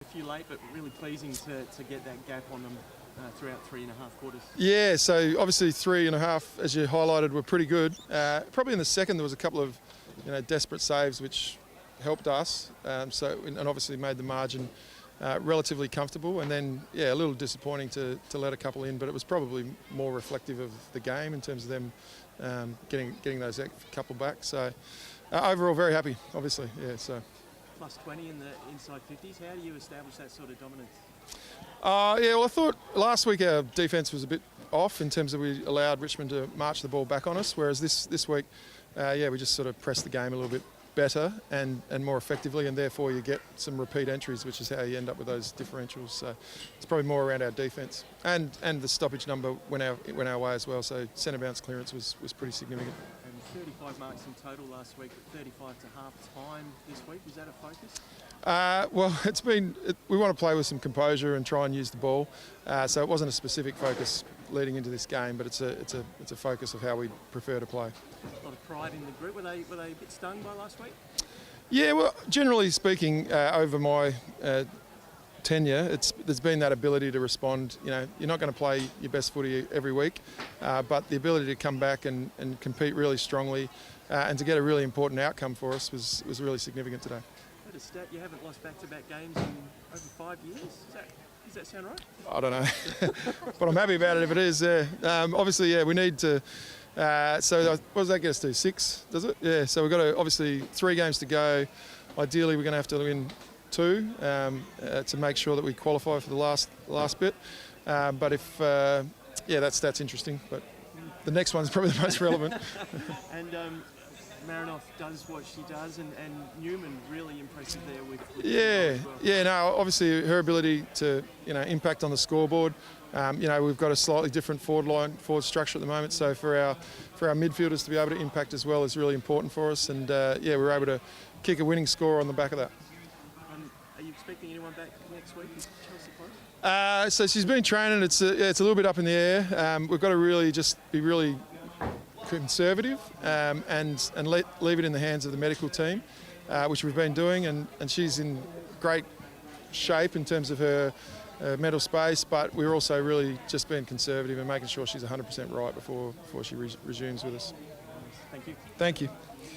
A few late, but really pleasing to get that gap on them throughout 3.5 quarters. Yeah, so obviously 3.5, as you highlighted, were pretty good. Probably in the second there was a couple of desperate saves which helped us, and obviously made the margin relatively comfortable. And then, yeah, a little disappointing to let a couple in, but it was probably more reflective of the game in terms of them getting those couple back. So overall, very happy, obviously. Yeah, so. Plus 20 in the inside 50s. How do you establish that sort of dominance? Yeah, well, I thought last week our defence was a bit off in terms of we allowed Richmond to march the ball back on us, whereas this week, we just sort of pressed the game a little bit better and more effectively, and therefore you get some repeat entries, which is how you end up with those differentials. So it's probably more around our defence, and the stoppage number went our way as well. So centre bounce clearance was pretty significant. And 35 marks in total last week, but 35 to half time this week. Was that a focus? Well, we want to play with some composure and try and use the ball. So it wasn't a specific focus leading into this game, but it's a focus of how we prefer to play. A lot of pride in the group. Were they a bit stung by last week? Yeah, well, generally speaking, over my tenure, there's been that ability to respond. You're not going to play your best footy every week, but the ability to come back and compete really strongly and to get a really important outcome for us was really significant today. A stat, you haven't lost back-to-back games in over 5 years. Does that sound right? I don't know, but I'm happy about it if it is. Yeah. Obviously, yeah, we need to. So what does that get us to? 6, does it? Yeah. So we've got obviously 3 games to go. Ideally, we're going to have to win 2 to make sure that we qualify for the last bit. But if that stat's interesting. But the next one's probably the most relevant. And Marinoff does what she does, and Newman really impressive there with no, obviously her ability to impact on the scoreboard. We've got a slightly different forward structure at the moment, so for our midfielders to be able to impact as well is really important for us, and we were able to kick a winning score on the back of that. Are you expecting anyone back next week? Is Chelsea close? So she's been training. It's a little bit up in the air. We've got to really just be really conservative and leave it in the hands of the medical team, which we've been doing, and she's in great shape in terms of her mental space, but we're also really just being conservative and making sure she's 100% right before she resumes with us. Thank you. Thank you.